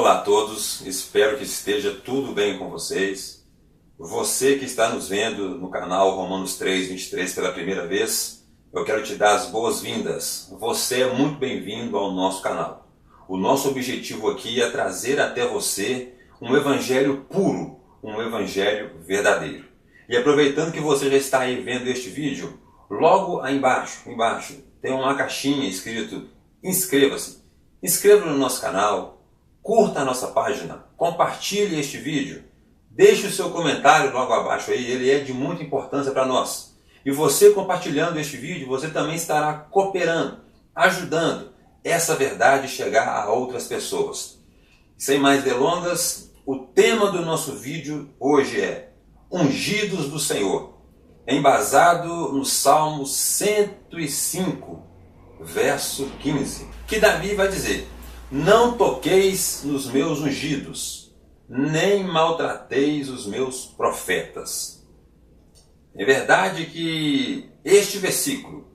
Olá a todos, espero que esteja tudo bem com vocês. Você que está nos vendo no canal Romanos 3:23 pela primeira vez, eu quero te dar as boas-vindas. Você é muito bem-vindo ao nosso canal. O nosso objetivo aqui é trazer até você um evangelho puro, um evangelho verdadeiro. E aproveitando que você já está aí vendo este vídeo, logo aí embaixo tem uma caixinha escrito inscreva-se. Inscreva no nosso canal, curta a nossa página, compartilhe este vídeo, deixe o seu comentário logo abaixo aí, ele é de muita importância para nós. E você compartilhando este vídeo, você também estará cooperando, ajudando essa verdade chegar a outras pessoas. Sem mais delongas, o tema do nosso vídeo hoje é Ungidos do Senhor, embasado no Salmo 105, verso 15, que Davi vai dizer: não toqueis nos meus ungidos, nem maltrateis os meus profetas. É verdade que este versículo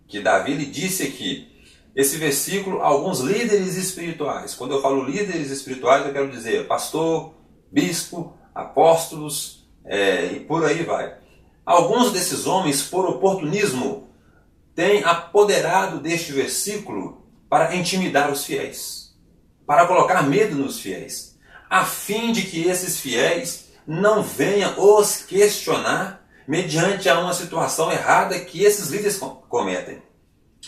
que Davi lhe disse aqui, esse versículo, alguns líderes espirituais, quando eu falo líderes espirituais, eu quero dizer pastor, bispo, apóstolos, e por aí vai. Alguns desses homens, por oportunismo, têm apoderado deste versículo para intimidar os fiéis, para colocar medo nos fiéis, a fim de que esses fiéis não venham os questionar mediante a uma situação errada que esses líderes cometem.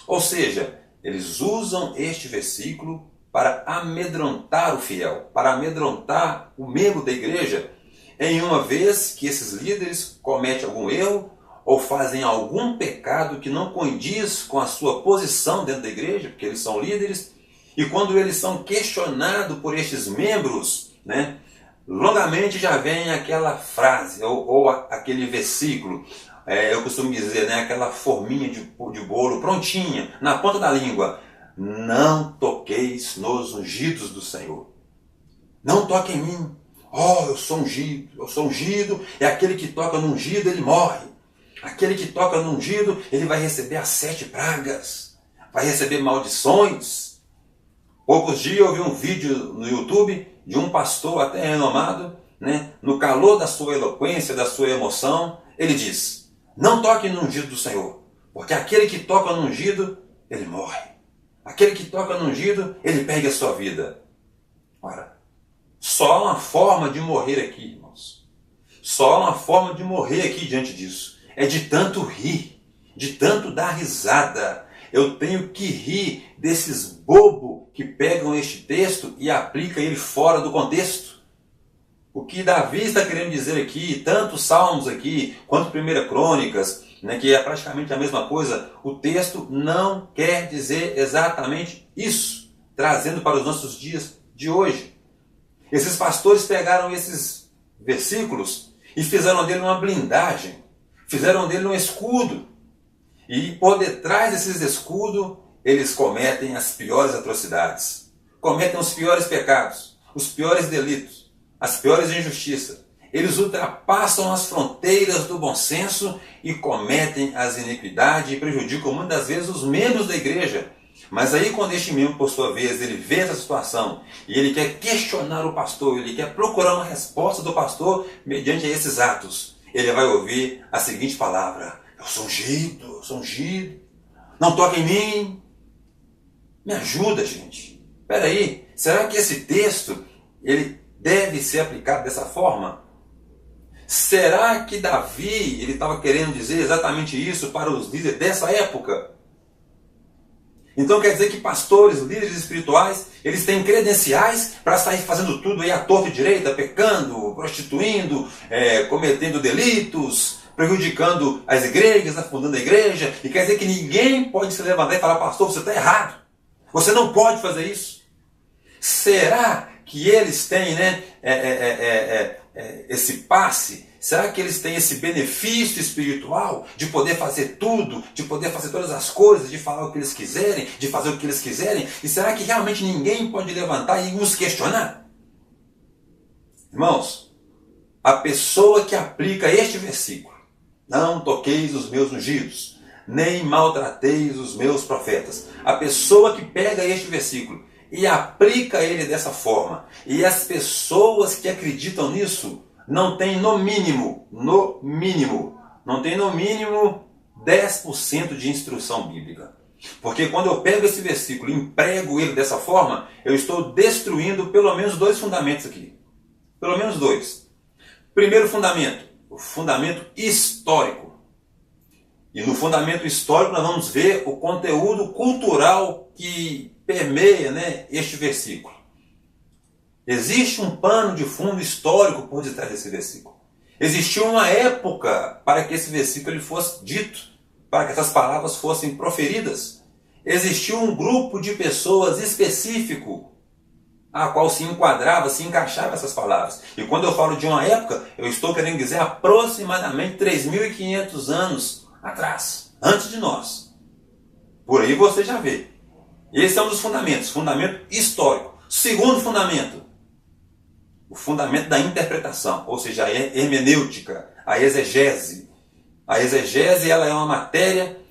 Ou seja, eles usam este versículo para amedrontar o fiel, para amedrontar o membro da igreja, em uma vez que esses líderes cometem algum erro ou fazem algum pecado que não condiz com a sua posição dentro da igreja, porque eles são líderes, e quando eles são questionados por estes membros, longamente já vem aquela frase, ou aquele versículo, eu costumo dizer, aquela forminha de bolo prontinha, na ponta da língua: não toqueis nos ungidos do Senhor. Não toque em mim. Oh, eu sou ungido, e aquele que toca no ungido, ele morre. Aquele que toca no ungido, ele vai receber as 7 pragas, vai receber maldições. Poucos dias eu vi um vídeo no YouTube de um pastor até renomado, no calor da sua eloquência, da sua emoção, ele diz: não toque no ungido do Senhor, porque aquele que toca no ungido, ele morre. Aquele que toca no ungido, ele perde a sua vida. Ora, só há uma forma de morrer aqui, irmãos. Só há uma forma de morrer aqui diante disso. É de tanto rir, de tanto dar risada. Eu tenho que rir desses bobos que pegam este texto e aplicam ele fora do contexto. O que Davi está querendo dizer aqui, tanto Salmos aqui, quanto 1 Crônicas, que é praticamente a mesma coisa, o texto não quer dizer exatamente isso, trazendo para os nossos dias de hoje. Esses pastores pegaram esses versículos e fizeram dele uma blindagem, fizeram dele um escudo. E por detrás desses escudos, eles cometem as piores atrocidades, cometem os piores pecados, os piores delitos, as piores injustiças. Eles ultrapassam as fronteiras do bom senso e cometem as iniquidades e prejudicam muitas vezes os membros da igreja. Mas aí quando este membro, por sua vez, ele vê essa situação e ele quer questionar o pastor, ele quer procurar uma resposta do pastor mediante esses atos, ele vai ouvir a seguinte palavra: eu sou ungido, não toque em mim. Me ajuda, gente. Espera aí, será que esse texto ele deve ser aplicado dessa forma? Será que Davi ele estava querendo dizer exatamente isso para os líderes dessa época? Então quer dizer que pastores, líderes espirituais, eles têm credenciais para sair fazendo tudo aí à torta e direita, pecando, prostituindo, cometendo delitos, prejudicando as igrejas, afundando a igreja, e quer dizer que ninguém pode se levantar e falar: pastor, você está errado, você não pode fazer isso. Será que eles têm esse passe? Será que eles têm esse benefício espiritual de poder fazer tudo, de poder fazer todas as coisas, de falar o que eles quiserem, de fazer o que eles quiserem? E será que realmente ninguém pode levantar e nos questionar? Irmãos, a pessoa que aplica este versículo: não toqueis os meus ungidos, nem maltrateis os meus profetas. A pessoa que pega este versículo e aplica ele dessa forma. E as pessoas que acreditam nisso não têm no mínimo 10% de instrução bíblica. Porque quando eu pego esse versículo e emprego ele dessa forma, eu estou destruindo pelo menos 2 fundamentos aqui. Pelo menos 2. Primeiro fundamento, o fundamento histórico. E no fundamento histórico nós vamos ver o conteúdo cultural que permeia, né, este versículo. Existe um pano de fundo histórico por detrás desse versículo. Existiu uma época para que esse versículo ele fosse dito, para que essas palavras fossem proferidas. Existiu um grupo de pessoas específico a qual se enquadrava, se encaixava essas palavras. E quando eu falo de uma época, eu estou querendo dizer aproximadamente 3.500 anos atrás, antes de nós. Por aí você já vê. Esse é um dos fundamentos, fundamento histórico. Segundo fundamento, o fundamento da interpretação, ou seja, a hermenêutica, a exegese. A exegese ela é uma matéria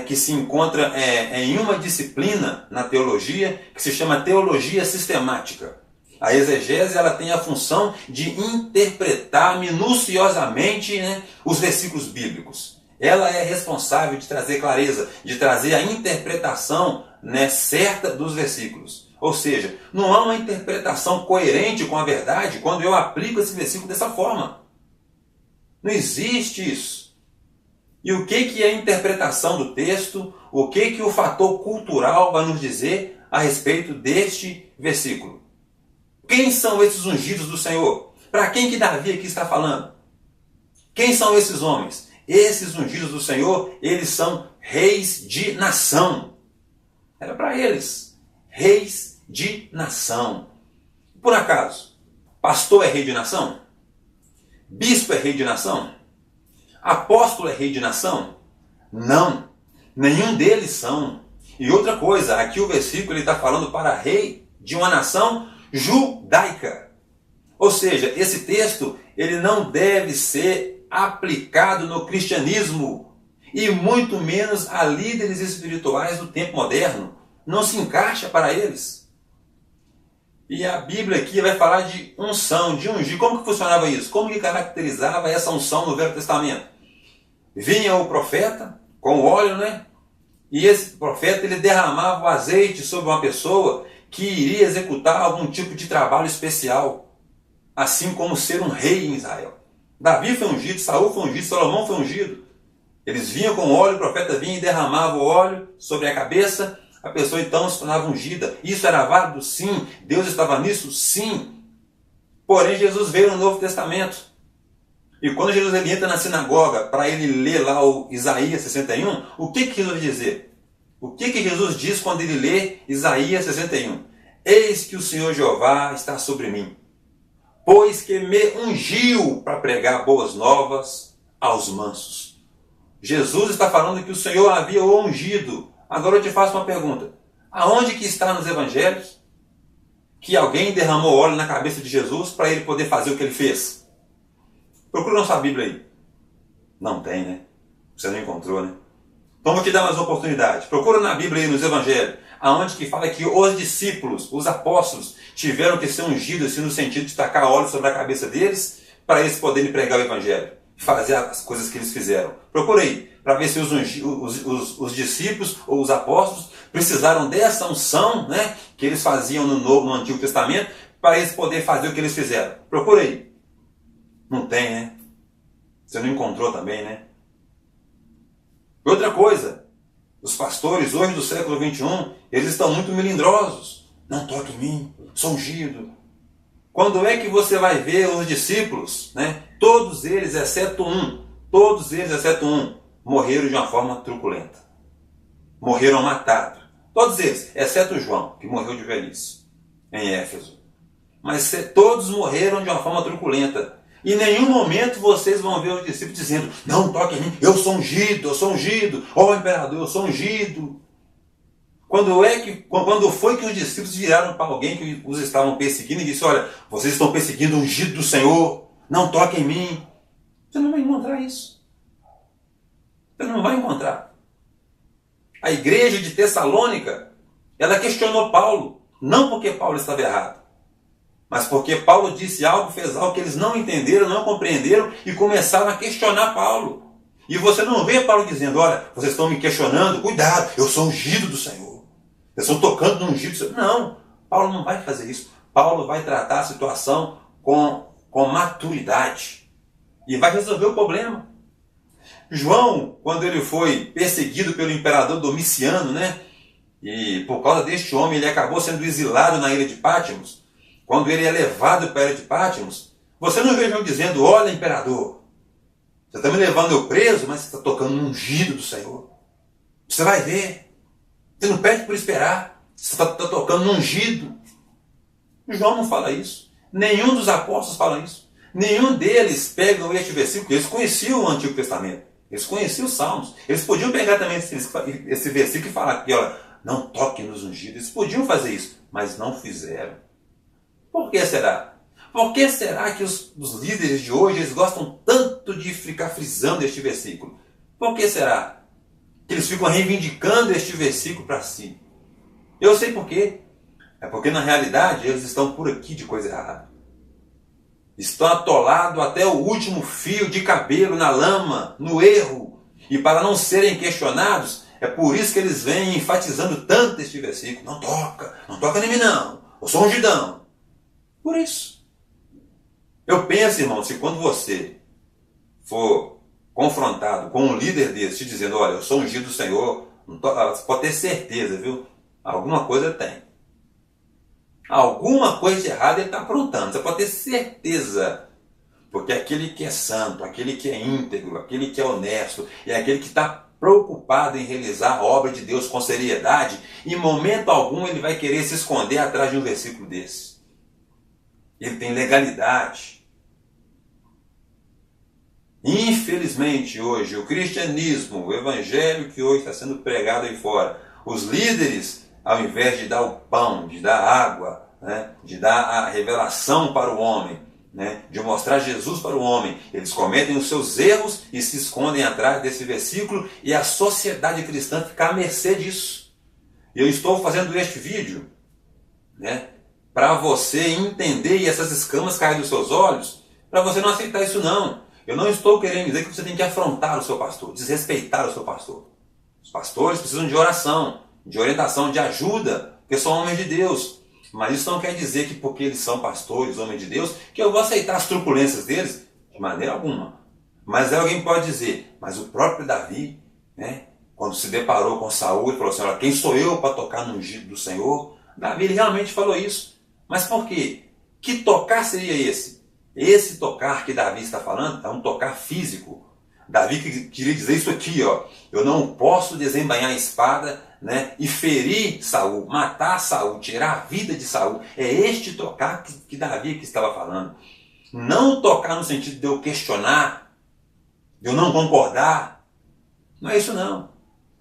que se encontra em uma disciplina na teologia que se chama teologia sistemática. A exegese ela tem a função de interpretar minuciosamente, né, os versículos bíblicos. Ela é responsável de trazer clareza, de trazer a interpretação, né, certa dos versículos. Ou seja, não há uma interpretação coerente com a verdade quando eu aplico esse versículo dessa forma. Não existe isso. E o que é a interpretação do texto? O que o fator cultural vai nos dizer a respeito deste versículo? Quem são esses ungidos do Senhor? Para quem que Davi aqui está falando? Quem são esses homens? Esses ungidos do Senhor, eles são reis de nação. Era para eles. Reis de nação. Por acaso, pastor é rei de nação? Bispo é rei de nação? Apóstolo é rei de nação? Não. Nenhum deles são. E outra coisa, aqui o versículo está falando para rei de uma nação judaica. Ou seja, esse texto ele não deve ser aplicado no cristianismo e muito menos a líderes espirituais do tempo moderno. Não se encaixa para eles. E a Bíblia aqui vai falar de unção, de ungir. Como que funcionava isso? Como que caracterizava essa unção no Velho Testamento? Vinha o profeta com o óleo, né? E esse profeta ele derramava o azeite sobre uma pessoa que iria executar algum tipo de trabalho especial, assim como ser um rei em Israel. Davi foi ungido, Saul foi ungido, Salomão foi ungido. Eles vinham com o óleo, o profeta vinha e derramava o óleo sobre a cabeça, a pessoa então se tornava ungida. Isso era válido? Sim. Deus estava nisso? Sim. Porém, Jesus veio no Novo Testamento. E quando Jesus ele entra na sinagoga para ele ler lá o Isaías 61, o que Jesus vai dizer? O que Jesus diz quando ele lê Isaías 61? Eis que o Senhor Jeová está sobre mim, pois que me ungiu para pregar boas novas aos mansos. Jesus está falando que o Senhor havia o ungido. Agora eu te faço uma pergunta. Aonde que está nos evangelhos que alguém derramou óleo na cabeça de Jesus para ele poder fazer o que ele fez? Procura na sua Bíblia aí. Não tem, né? Você não encontrou, né? Então vou te dar mais uma oportunidade. Procura na Bíblia aí, nos evangelhos, aonde que fala que os discípulos, os apóstolos, tiveram que ser ungidos, assim, no sentido de tacar óleo sobre a cabeça deles, para eles poderem pregar o evangelho, fazer as coisas que eles fizeram. Procura aí, para ver se os discípulos ou os apóstolos precisaram dessa unção, né, que eles faziam no Antigo Testamento, para eles poderem fazer o que eles fizeram. Procura aí. Não tem, né? Você não encontrou também, né? Outra coisa, os pastores hoje do século XXI, eles estão muito melindrosos. Não toque em mim, sou ungido. Quando é que você vai ver os discípulos, né? Todos eles, exceto um, morreram de uma forma truculenta. Morreram matados. Todos eles, exceto João, que morreu de velhice, em Éfeso. Mas todos morreram de uma forma truculenta. Em nenhum momento vocês vão ver os discípulos dizendo, não toque em mim, eu sou ungido, ó imperador, eu sou ungido. Quando foi que os discípulos viraram para alguém que os estavam perseguindo e disse, olha, vocês estão perseguindo o ungido do Senhor, não toque em mim. Você não vai encontrar isso. Você não vai encontrar. A igreja de Tessalônica, ela questionou Paulo. Não porque Paulo estava errado, mas porque Paulo disse algo, fez algo que eles não entenderam, não compreenderam e começaram a questionar Paulo. E você não vê Paulo dizendo, olha, vocês estão me questionando, cuidado, eu sou ungido do Senhor. Eu estou tocando no ungido do Senhor. Não, Paulo não vai fazer isso. Paulo vai tratar a situação com maturidade e vai resolver o problema. João, quando ele foi perseguido pelo imperador Domiciano, né? E por causa deste homem ele acabou sendo exilado na ilha de Patmos. Quando ele é levado para a ilha de Patmos, você não vê João dizendo, olha imperador, você está me levando eu preso, mas você está tocando no ungido do Senhor. Você vai ver. Você não pede por esperar. Você está tocando no ungido. João não fala isso. Nenhum dos apóstolos fala isso. Nenhum deles pegam este versículo, porque eles conheciam o Antigo Testamento. Eles conheciam os Salmos. Eles podiam pegar também esse versículo e falar que, olha, não toque nos ungidos. Eles podiam fazer isso, mas não fizeram. Por que será? Por que será que os líderes de hoje eles gostam tanto de ficar frisando este versículo? Por que será que eles ficam reivindicando este versículo para si? Eu sei por quê. É porque na realidade eles estão por aqui de coisa errada. Estão atolados até o último fio de cabelo na lama, no erro. E para não serem questionados, é por isso que eles vêm enfatizando tanto este versículo. Não toca em mim não. Eu sou ungidão. Por isso. Eu penso, irmão, se quando você for confrontado com um líder desse, te dizendo, olha, eu sou ungido do Senhor, você pode ter certeza, viu? Alguma coisa tem. Alguma coisa de errado ele está aprontando, você pode ter certeza. Porque aquele que é santo, aquele que é íntegro, aquele que é honesto, e aquele que está preocupado em realizar a obra de Deus com seriedade, em momento algum ele vai querer se esconder atrás de um versículo desse. Ele tem legalidade. Infelizmente hoje, o cristianismo, o evangelho que hoje está sendo pregado aí fora, os líderes, ao invés de dar o pão, de dar água, né, de dar a revelação para o homem, né, de mostrar Jesus para o homem, eles cometem os seus erros e se escondem atrás desse versículo e a sociedade cristã fica à mercê disso. E eu estou fazendo este vídeo, né, para você entender e essas escamas caírem dos seus olhos, para você não aceitar isso não. Eu não estou querendo dizer que você tem que afrontar o seu pastor, desrespeitar o seu pastor. Os pastores precisam de oração, de orientação, de ajuda, porque são homens de Deus. Mas isso não quer dizer que porque eles são pastores, homens de Deus, que eu vou aceitar as truculências deles de maneira alguma. Mas alguém pode dizer, mas o próprio Davi, né, quando se deparou com Saul e falou assim, olha, quem sou eu para tocar no ungido do Senhor? Davi ele realmente falou isso. Mas por quê? Que tocar seria esse? Esse tocar que Davi está falando é um tocar físico. Davi queria dizer isso aqui, ó. Eu não posso desembainhar a espada, né, e ferir Saul, matar Saul, tirar a vida de Saul. É este tocar que Davi aqui estava falando. Não tocar no sentido de eu questionar, de eu não concordar. Não é isso não.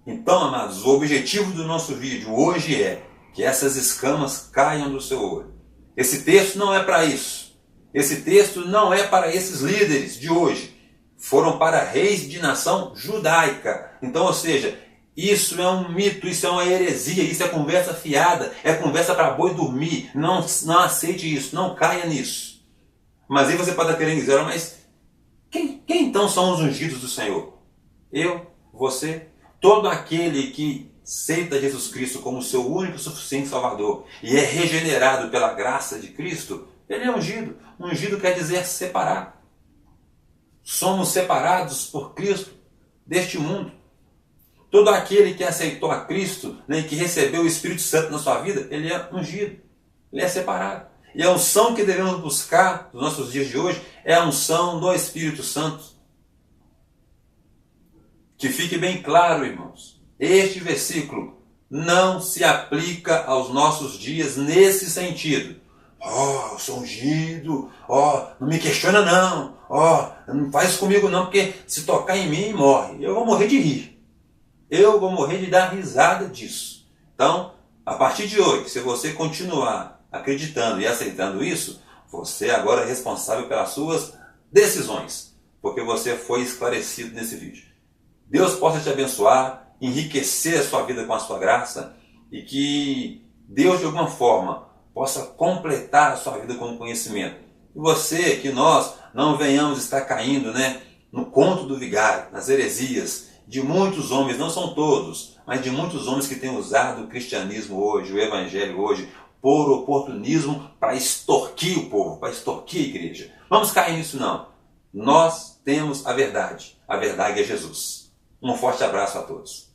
Então, amados, o objetivo do nosso vídeo hoje é que essas escamas caiam do seu olho. Esse texto não é para isso. Esse texto não é para esses líderes de hoje. Foram para reis de nação judaica. Então, ou seja, isso é um mito, isso é uma heresia, isso é conversa fiada, é conversa para boi dormir. Não aceite isso, não caia nisso. Mas aí você pode estar querendo dizer, mas quem então são os ungidos do Senhor? Eu, você, todo aquele que aceita Jesus Cristo como seu único e suficiente Salvador e é regenerado pela graça de Cristo, ele é ungido. Ungido quer dizer separar. Somos separados por Cristo deste mundo. Todo aquele que aceitou a Cristo, né, que recebeu o Espírito Santo na sua vida, ele é ungido, ele é separado. E a unção que devemos buscar nos nossos dias de hoje é a unção do Espírito Santo. Que fique bem claro, irmãos, este versículo não se aplica aos nossos dias nesse sentido. Eu sou ungido, não me questiona não, não faz isso comigo não, porque se tocar em mim, morre. Eu vou morrer de rir. Eu vou morrer de dar risada disso. Então, a partir de hoje, se você continuar acreditando e aceitando isso, você agora é responsável pelas suas decisões, porque você foi esclarecido nesse vídeo. Deus possa te abençoar, enriquecer a sua vida com a sua graça e que Deus de alguma forma possa completar a sua vida com conhecimento. E você, que nós não venhamos estar caindo, no conto do vigário, nas heresias de muitos homens, não são todos, mas de muitos homens que têm usado o cristianismo hoje, o evangelho hoje, por oportunismo para extorquir o povo, para extorquir a igreja. Vamos cair nisso não. Nós temos a verdade é Jesus. Um forte abraço a todos.